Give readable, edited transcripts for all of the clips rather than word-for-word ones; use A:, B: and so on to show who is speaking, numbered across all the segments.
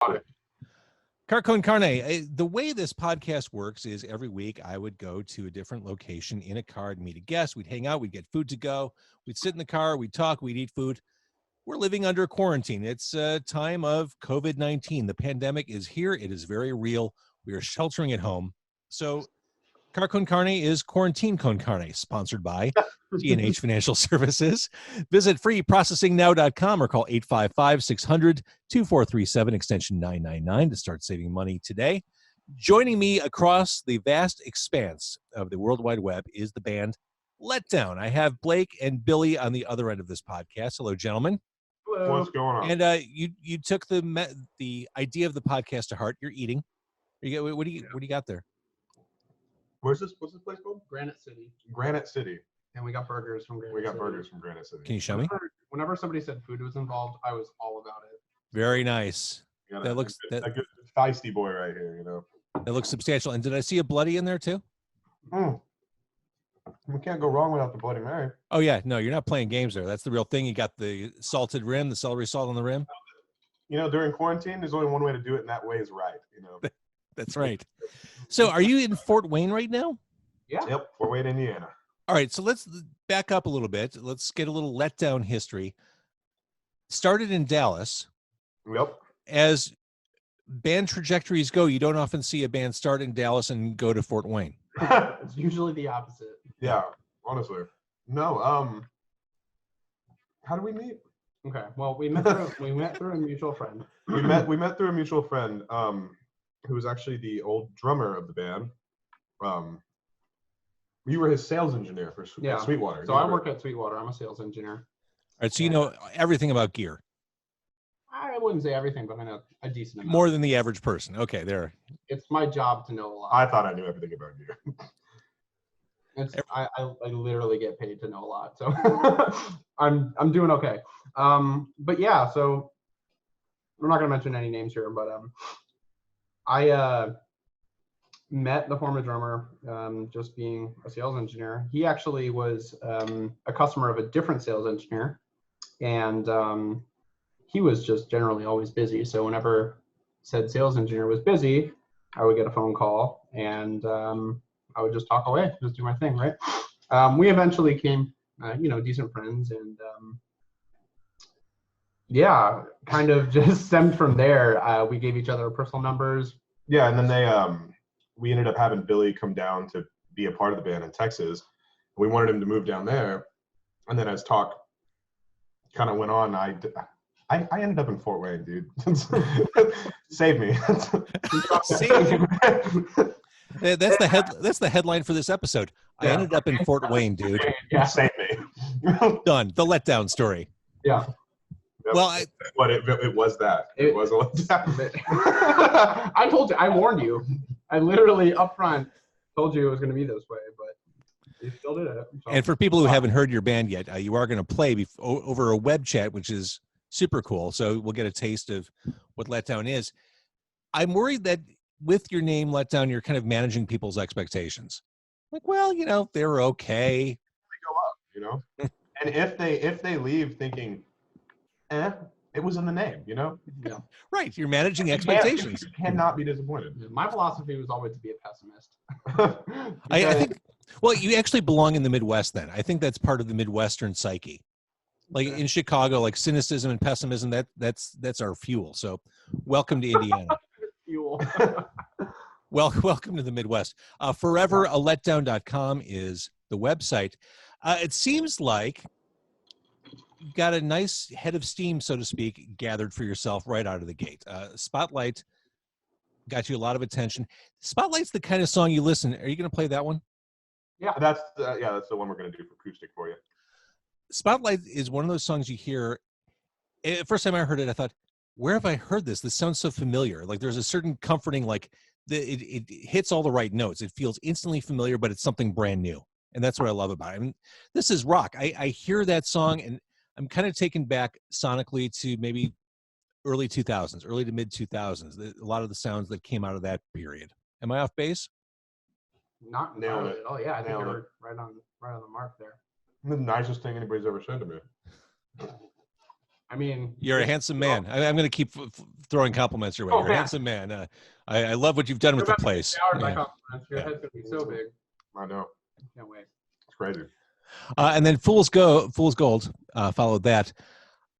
A: Car con carne. The way this podcast works is every week I would go to a different location in a car and meet a guest. We'd hang out. We'd get food to go. We'd sit in the car. We'd talk. We'd eat food. We're living under quarantine. It's a time of COVID-19. The pandemic is here. It is very real. We are sheltering at home. So Car con Carne is Quarantine Con Carne, sponsored by G&H Financial Services. Visit freeprocessingnow.com or call 855-600-2437, extension 999 to start saving money today. Joining me across the vast expanse of the World Wide Web is the band Letdown. I have Blake and Billy on the other end of this podcast. Hello, gentlemen.
B: Hello. What's going on?
A: And you took the idea of the podcast to heart. You're eating. What do you got there?
B: What's this place called?
C: Granite City.
B: Granite City.
C: And we got burgers from Granite City.
B: We got burgers from Granite City.
A: Can you show me?
C: Whenever somebody said food was involved, I was all about it.
A: Very nice. That looks
B: a good feisty boy right here, you know.
A: That looks substantial. And did I see a bloody in there too?
B: We can't go wrong without the Bloody Mary.
A: Oh yeah, no, you're not playing games there. That's the real thing. You got the salted rim, the celery salt on the rim.
B: You know, during quarantine, there's only one way to do it, and that way is right. You know.
A: That's right. So are you in Fort Wayne right now?
C: Yeah.
B: Yep, Fort Wayne, Indiana.
A: All right, so let's back up a little bit. Let's get a little Letdown history. Started in Dallas.
B: Yep.
A: As band trajectories go, you don't often see a band start in Dallas and go to Fort Wayne.
C: It's usually the opposite.
B: Yeah, honestly. No, how do we meet?
C: Okay, well, we met through a mutual friend.
B: We met through a mutual friend, who was actually the old drummer of the band. You were his sales engineer for Sweetwater.
C: So I work at Sweetwater. I'm a sales engineer.
A: All right, so you know everything about gear.
C: I wouldn't say everything, but I know a decent amount.
A: More than the average person. Okay, there.
C: It's my job to know a lot.
B: I thought I knew everything about gear.
C: I literally get paid to know a lot, so I'm doing okay. But yeah, so I'm not gonna mention any names here, but I met the former drummer just being a sales engineer. He actually was a customer of a different sales engineer, and he was just generally always busy. So whenever said sales engineer was busy, I would get a phone call, and I would just talk away, just do my thing, right? We eventually became, decent friends, and yeah, kind of just stemmed from there. We gave each other personal numbers.
B: Yeah, and then we ended up having Billy come down to be a part of the band in Texas. We wanted him to move down there, and then as talk kind of went on, I ended up in Fort Wayne, dude. Save me.
A: Save me. That's the headline for this episode. Yeah. I ended up in Fort Wayne, dude.
B: Yeah. Save me.
A: Done. The Letdown story.
C: Yeah.
A: Well,
B: it was that. It was a letdown.
C: I told you. I warned you. I literally up front told you it was going to be this way, but you still did it. So.
A: And for people who haven't heard your band yet, you are going to play over a web chat, which is super cool. So we'll get a taste of what Letdown is. I'm worried that with your name Letdown, you're kind of managing people's expectations. Like, well, they're okay.
B: They go up, and if they leave thinking, it was in the name,
C: Yeah.
A: Right. You're managing expectations.
B: You cannot be disappointed.
C: My philosophy was always to be a pessimist.
A: I think, well, you actually belong in the Midwest then. I think that's part of the Midwestern psyche. Like in Chicago, like cynicism and pessimism, that's our fuel. So welcome to Indiana.
C: Fuel.
A: Well, welcome to the Midwest. Foreverletdown.com is the website. It seems like you've got a nice head of steam, so to speak, gathered for yourself right out of the gate. Spotlight got you a lot of attention. Spotlight's the kind of song you listen. Are you going to play that one?
B: Yeah, that's the one we're going to do for acoustic for you.
A: Spotlight is one of those songs you hear. First time I heard it, I thought, where have I heard this? This sounds so familiar. Like there's a certain comforting, like it hits all the right notes. It feels instantly familiar, but it's something brand new. And that's what I love about it. I mean, this is rock. I hear that song and I'm kind of taken back sonically to maybe early 2000s, early to mid 2000s. A lot of the sounds that came out of that period. Am I off base?
C: Not nailed it. Oh yeah, I think you're right on the mark there.
B: The nicest thing anybody's ever said to me.
C: I mean,
A: You're a handsome man. I'm going to keep throwing compliments your way. You're a handsome man. I love what you've done with the place.
C: Your
A: Yeah.
C: head's gonna be so big.
B: I know.
C: Can't wait.
B: It's crazy.
A: And then Fool's Gold followed that.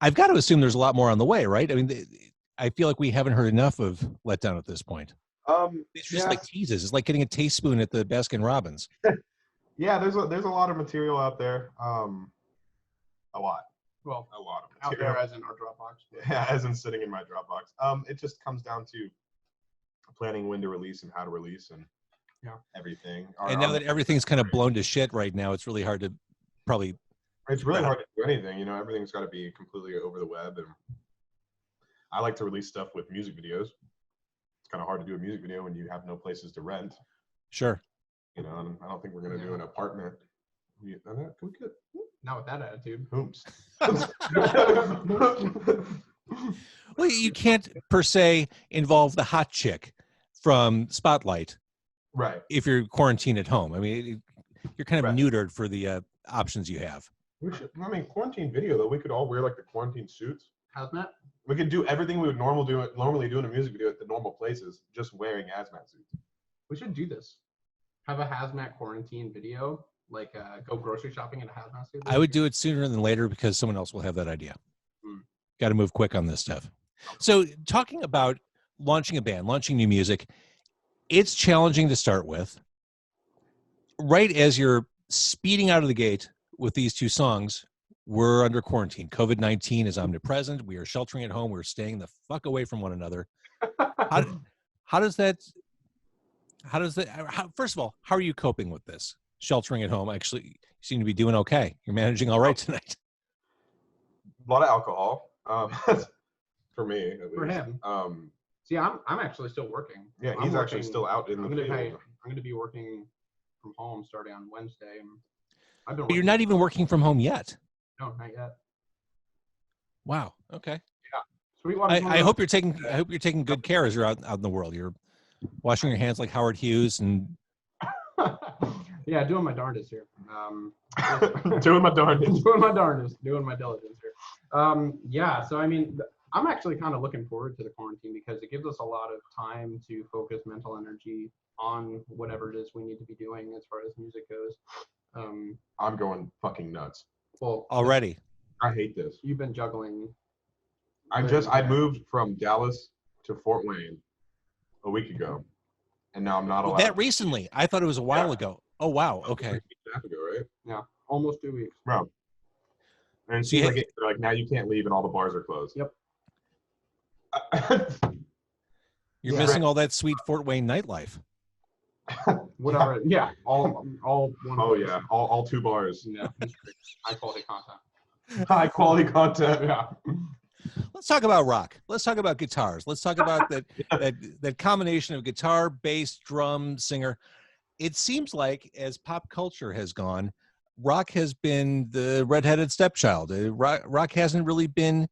A: I've got to assume there's a lot more on the way, right? I mean, I feel like we haven't heard enough of Letdown at this point. It's just like teases. It's like getting a teaspoon at the Baskin Robbins.
B: Yeah, there's a lot of material out there. A lot.
C: Well,
B: A lot of
C: out
B: material.
C: there as in our Dropbox.
B: Yeah, as in sitting in my Dropbox. It just comes down to planning when to release and how to release and everything.
A: And now that everything's kind of blown to shit right now, it's really hard to probably.
B: It's really hard to do anything. You know, everything's got to be completely over the web. And I like to release stuff with music videos. It's kind of hard to do a music video when you have no places to rent.
A: Sure.
B: You know, and I don't think we're going to do an apartment. Can we get
C: Not with that attitude.
B: Oops.
A: Well, you can't per se involve the hot chick from Spotlight,
B: right?
A: If you're quarantined at home. I mean, you're kind of neutered for the options you have.
B: We should. I mean, quarantine video though. We could all wear like the quarantine suits.
C: Hazmat.
B: We could do everything we would normally do in a music video at the normal places, just wearing hazmat suits.
C: We should do this. Have a hazmat quarantine video. Like go grocery shopping in a hazmat suit?
A: I would do it sooner than later because someone else will have that idea. Got to move quick on this stuff. So talking about launching a band, launching new music, it's challenging to start with. Right as you're speeding out of the gate with these two songs, we're under quarantine. COVID-19 is omnipresent. We are sheltering at home. We're staying the fuck away from one another. How does that, first of all, how are you coping with this? Sheltering at home. Actually, you seem to be doing okay. You're managing all right tonight.
B: A lot of alcohol, for me. At least.
C: For him. See, I'm actually still working.
B: Yeah, he's actually still out in the field.
C: I'm going to be working from home starting on Wednesday. And I've been.
A: But you're not even working from home yet.
C: No, not yet.
A: Wow. Okay.
C: Yeah. Sweetwater.
A: I hope you're taking good care as you're out in the world. You're washing your hands like Howard Hughes and.
C: Yeah, doing my darndest here.
B: Doing my darndest.
C: Doing my darndest. Doing my diligence here. Yeah, so I mean, I'm actually kind of looking forward to the quarantine because it gives us a lot of time to focus mental energy on whatever it is we need to be doing as far as music goes.
B: I'm going fucking nuts.
C: Well,
A: already.
B: I hate this.
C: You've been juggling.
B: I moved from Dallas to Fort Wayne a week ago, and now I'm not allowed.
A: That recently? I thought it was a while ago. Oh wow. Okay.
B: A week and a half ago, right?
C: Yeah, almost 2 weeks.
B: Bro. And it seems like now you can't leave and all the bars are closed.
C: Yep.
A: You're missing all that sweet Fort Wayne nightlife.
C: Whatever. Yeah. All one.
B: Oh yeah. All two bars.
C: Yeah. High quality content.
B: High quality content.
C: Yeah.
A: Let's talk about rock. Let's talk about guitars. Let's talk about that combination of guitar, bass, drum, singer. It seems like as pop culture has gone, rock has been the redheaded stepchild. Rock hasn't really been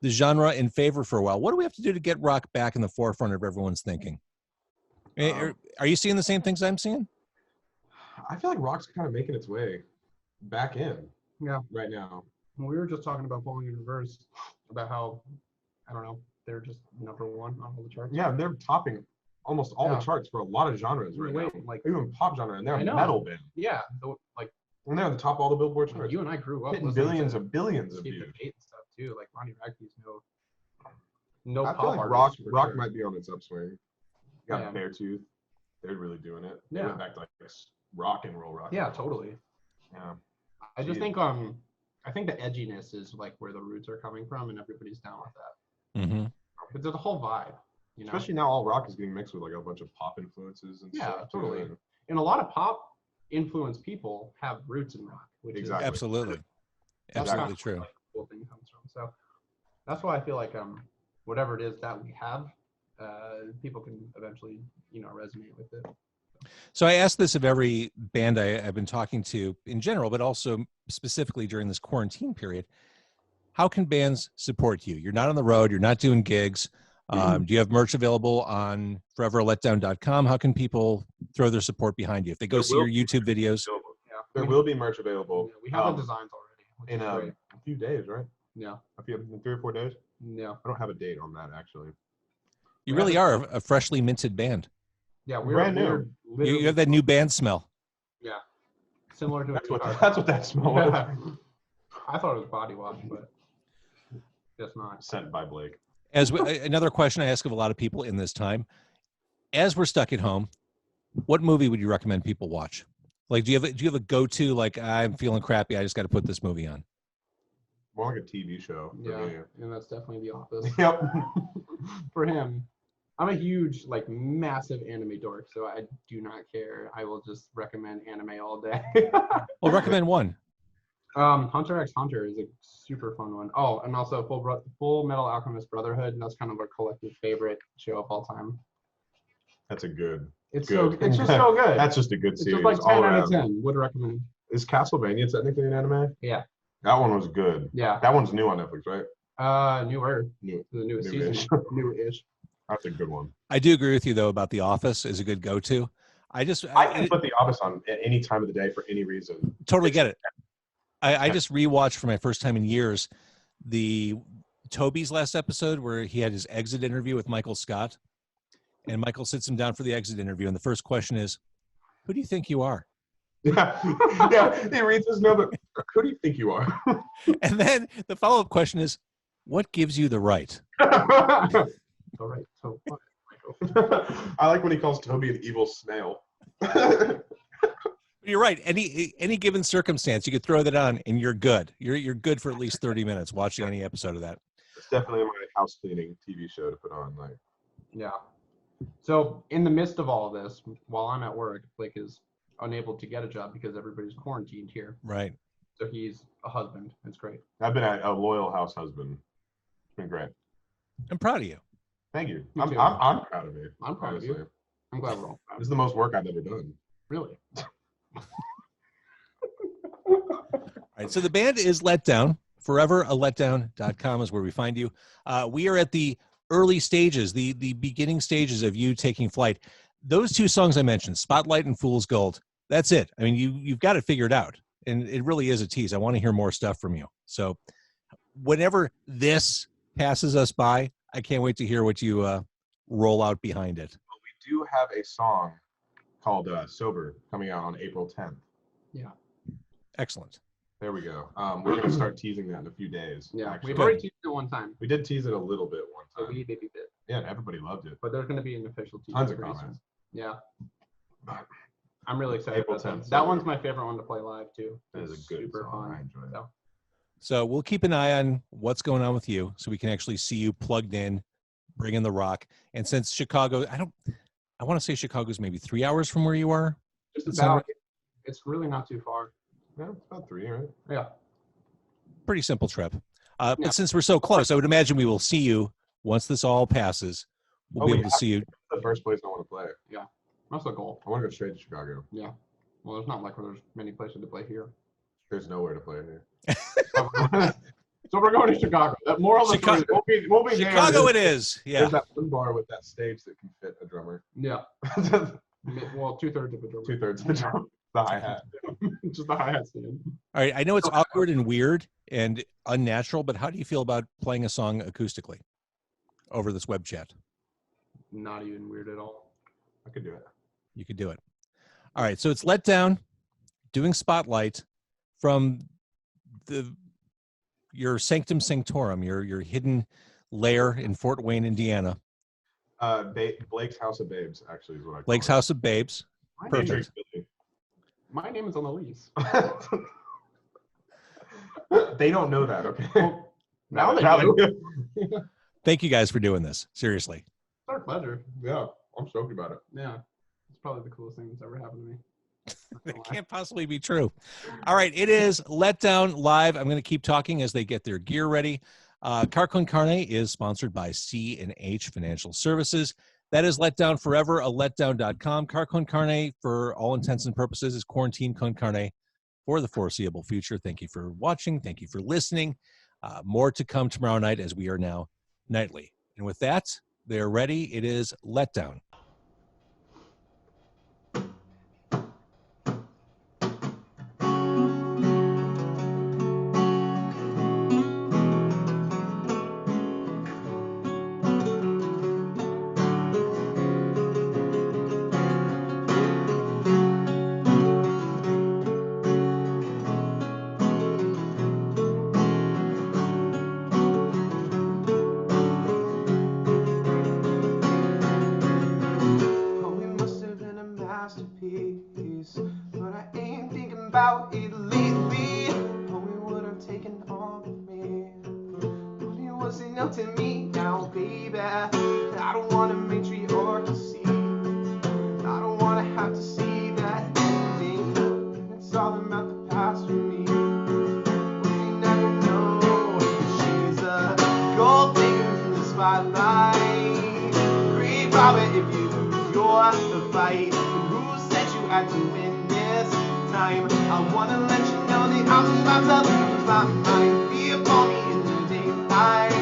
A: the genre in favor for a while. What do we have to do to get rock back in the forefront of everyone's thinking? Are you seeing the same things I'm seeing?
B: I feel like rock's kind of making its way back in.
C: Yeah.
B: Right now.
C: We were just talking about Falling in Reverse, about how, I don't know, they're just number one on all the charts.
B: Yeah, they're topping almost all the charts for a lot of genres right now.
C: Like
B: even pop genre, and they're a metal band.
C: Yeah,
B: and they're on the top of all the Billboard charts.
C: You and I grew up
B: hitting billions of views.
C: And stuff too. Like Ronnie Radke's no
B: I
C: pop
B: feel like rock might be on its upswing. You got Beartooth. They're really doing it. They went back to like rock and roll rock.
C: Yeah, totally.
B: Yeah.
C: I just think I think the edginess is like where the roots are coming from, and everybody's down with that.
A: Mm-hmm.
C: But there's a whole vibe, you know.
B: Especially now, all rock is getting mixed with like a bunch of pop influences and stuff.
C: Yeah, totally. And a lot of pop influenced people have roots in rock, which is
A: absolutely true.
C: Like the cool thing comes from. So that's why I feel like whatever it is that we have, people can eventually resonate with it.
A: So I asked this of every band I've been talking to in general, but also specifically during this quarantine period. How can bands support you? You're not on the road. You're not doing gigs. Do you have merch available on foreverletdown.com? How can people throw their support behind you? If they go see your YouTube videos?
B: There will be merch available.
C: Yeah, we have the designs already.
B: In a few days, right?
C: Yeah.
B: A few, in 3 or 4 days.
C: Yeah.
B: I don't have a date on that actually.
A: You really are a freshly minted band.
C: Yeah,
B: Brand new.
A: You have that new band smell.
C: Yeah. Similar to
B: That's
C: a
B: what
C: guitar.
B: that's what that smell was.
C: I thought it was body wash, but just not.
B: Sent by Blake.
A: Another question I ask of a lot of people in this time, as we're stuck at home, what movie would you recommend people watch? Like, do you have a go-to, like, I'm feeling crappy, I just got to put this movie on?
B: More like a TV show.
C: Yeah, and that's definitely The Office.
B: Yep.
C: For him, I'm a huge, like, massive anime dork, so I do not care. I will just recommend anime all day.
A: Well, recommend one.
C: Hunter x Hunter is a super fun one. Oh, and also Full Metal Alchemist Brotherhood, and that's kind of our collective favorite show of all time.
B: That's a good.
C: It's
B: good.
C: it's just so good.
B: That's just a good
C: It's
B: series.
C: just like 10
B: all
C: out
B: around.
C: of 10. Would recommend.
B: Is Castlevania technically an anime?
C: Yeah.
B: That one was good.
C: Yeah.
B: That one's new on Netflix, right?
C: Newer.
B: New.
C: The newest
B: New-ish.
C: season. New-ish.
B: That's a good one.
A: I do agree with you, though, about The Office is a good go-to.
B: I can put The Office on at any time of the day for any reason.
A: Totally get it. I just rewatched for my first time in years the Toby's last episode where he had his exit interview with Michael Scott. And Michael sits him down for the exit interview. And the first question is, who do you think you are?
B: Yeah. Yeah. He reads his note, but who do you think you are?
A: And then the follow-up question is, what gives you the right?
C: All right. So what, Michael?
B: I like when he calls Toby an evil snail.
A: You're right. Any given circumstance, you could throw that on and you're good. You're good for at least 30 minutes watching any episode of that.
B: It's definitely my house cleaning TV show to put on. Like,
C: Yeah. So in the midst of all of this, while I'm at work, Blake is unable to get a job because everybody's quarantined here.
A: Right.
C: So he's a husband. It's great.
B: I've been a loyal house husband. It's been great.
A: I'm proud of you.
B: Thank you.
C: Me
B: I'm
C: too.
B: proud of you.
C: I'm proud of you. I'm glad we're all proud.
B: This is the most work I've ever done.
C: Really?
A: All right. So the band is Letdown. ForeverALetdown.com is where we find you. We are at the early stages, the beginning stages of you taking flight. Those two songs I mentioned, Spotlight and Fool's Gold, that's it. I mean, you've got it figured out. And it really is a tease. I want to hear more stuff from you. So whenever this passes us by, I can't wait to hear what you roll out behind it.
B: Well, we do have a song called Sober coming out on April 10th.
C: Yeah.
A: Excellent.
B: There we go. We're going to start teasing that in a few days.
C: Yeah.
B: Actually.
C: We've already teased it one time.
B: We did tease it a little bit one
C: So
B: time.
C: we baby bit.
B: Yeah, and everybody loved it.
C: But there's going to be an official teaser.
B: Tons of
C: pretty
B: comments.
C: soon. Yeah. I'm really excited
B: April
C: about that.
B: 10th,
C: That
B: so-
C: one's my favorite one to play live too.
B: That is
C: It's
B: a good
C: super
B: song. I
C: fun.
B: enjoy it.
C: So,
A: So we'll keep an eye on what's going on with you so we can actually see you plugged in, bring in the rock. And since Chicago, I want to say Chicago's maybe 3 hours from where you are.
C: just
A: It's
C: about. It's really not too far.
B: Yeah, it's about 3, right?
C: Yeah.
A: Pretty simple trip.
C: Yeah.
A: But since we're so close, I would imagine we will see you once this all passes. We'll be able to see you.
B: It's the first place I want to play.
C: That's the goal.
B: I want to go straight to Chicago.
C: Yeah. Well, there's not like there's many places to play here.
B: There's nowhere to play here.
C: So we're going to Chicago. That moral of the story, we'll be there.
A: Chicago it is. Yeah.
B: There's that one bar with that stage that can fit a drummer.
C: Yeah. Well, 2/3 of a drum.
B: 2/3 of a drum. The hi-hat.
C: Just the hi-hat stand.
A: All right. I know it's awkward and weird and unnatural, but how do you feel about playing a song acoustically over this web chat?
C: Not even weird at all.
B: I could do it.
A: You could do it. All right. So it's Letdown doing Spotlight from your Sanctum Sanctorum, your hidden lair in Fort Wayne, Indiana.
B: Blake's House of Babes, actually, is what I call
A: Blake's
B: it.
A: House of Babes. Perfect.
C: My name is on the lease.
B: They don't know that, okay?
C: Well, now they do. It's
A: Thank you guys for doing this. Seriously.
C: our pleasure.
B: Yeah, I'm stoked about it.
C: Yeah. It's probably the coolest thing that's ever happened to me.
A: It can't possibly be true. All right. It is Letdown Live. I'm going to keep talking as they get their gear ready. Car Con Carne is sponsored by C&H Financial Services. That is Letdown Forever, aletdown.com. Car Con Carne, for all intents and purposes, is Quarantine Con Carne for the foreseeable future. Thank you for watching. Thank you for listening. More to come tomorrow night as we are now nightly. And with that, they're ready. It is Letdown.
C: masterpiece, but I ain't thinking about it lately. Oh, it would have taken all of me, but it wasn't up to me now, baby. I don't want a matriarch to see. I don't want to have to see that ending. It's all about the past for me. But you never know. She's a gold digger in the spotlight. Great Robert, if you lose your fight, who said you had to win this time? I want to let you know that I'm about to lose my mind. Be upon me in the daylight.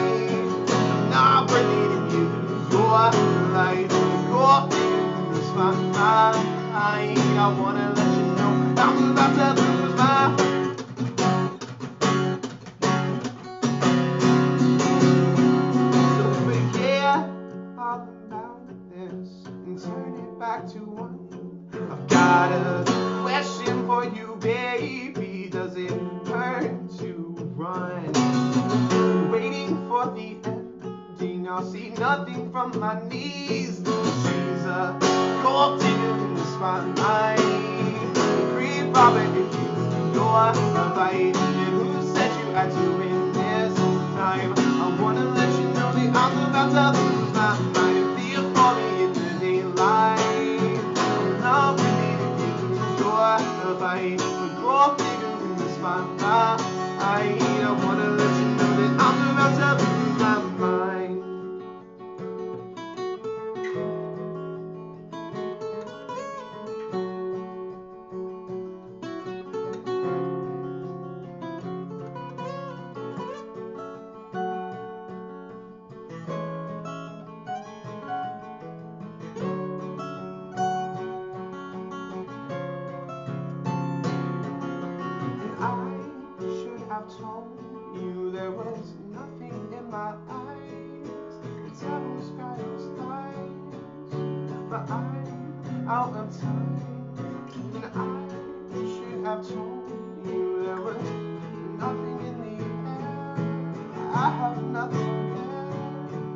C: I'm not worthy if you lose your light. Gold digger in the spotlight. I want to let you know I'm about to lose my mind. So forget all about this and turn it back to one. I've got a question for you, baby. Does it hurt to run? Waiting for the ending, I'll see nothing from my knees. She's a gold digger in the spotlight. Great Robert, if you lose your fight, and who said you had to win this time? I wanna let you know that I'm about to lose my mind. Feel for me in the daylight. Love with me if you lose your fight. The gold digger in the spotlight. I wanna let you know that I'm about to lose my mind. I should have told you there was nothing in my eyes. It's blue skies, lies, but I'm out of time. And I should have told you there was nothing in the air. I have nothing there,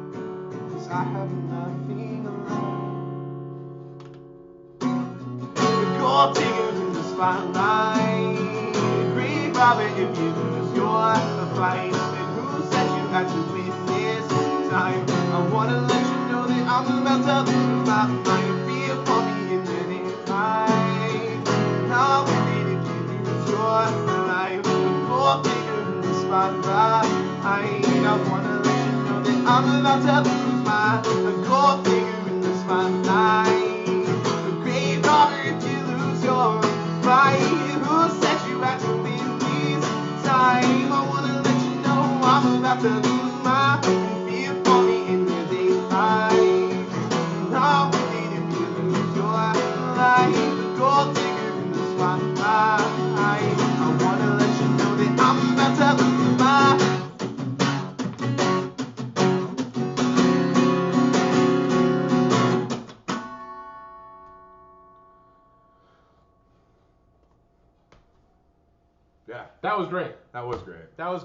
C: 'cause I have nothing left. The gold diggers in the spotlight. Great Robert, if you lose your fight, and who said you had to win this time? I wanna let you know that I'm about to lose my mind. Be upon me in the daylight. Now with it if you lose your life. The gold digger in the spotlight. I wanna let you know that I'm about to lose my gold digger in the spotlight. Great Robert, if you lose your fight, who said you had to win this time? I wanna let you know I'm about to lose my fear for me in the daylight. Now with it if you lose your life, the gold digger in the spotlight. I wanna let you know that I'm about to lose my.
B: Yeah,
C: That was great.
B: that was great.
C: That was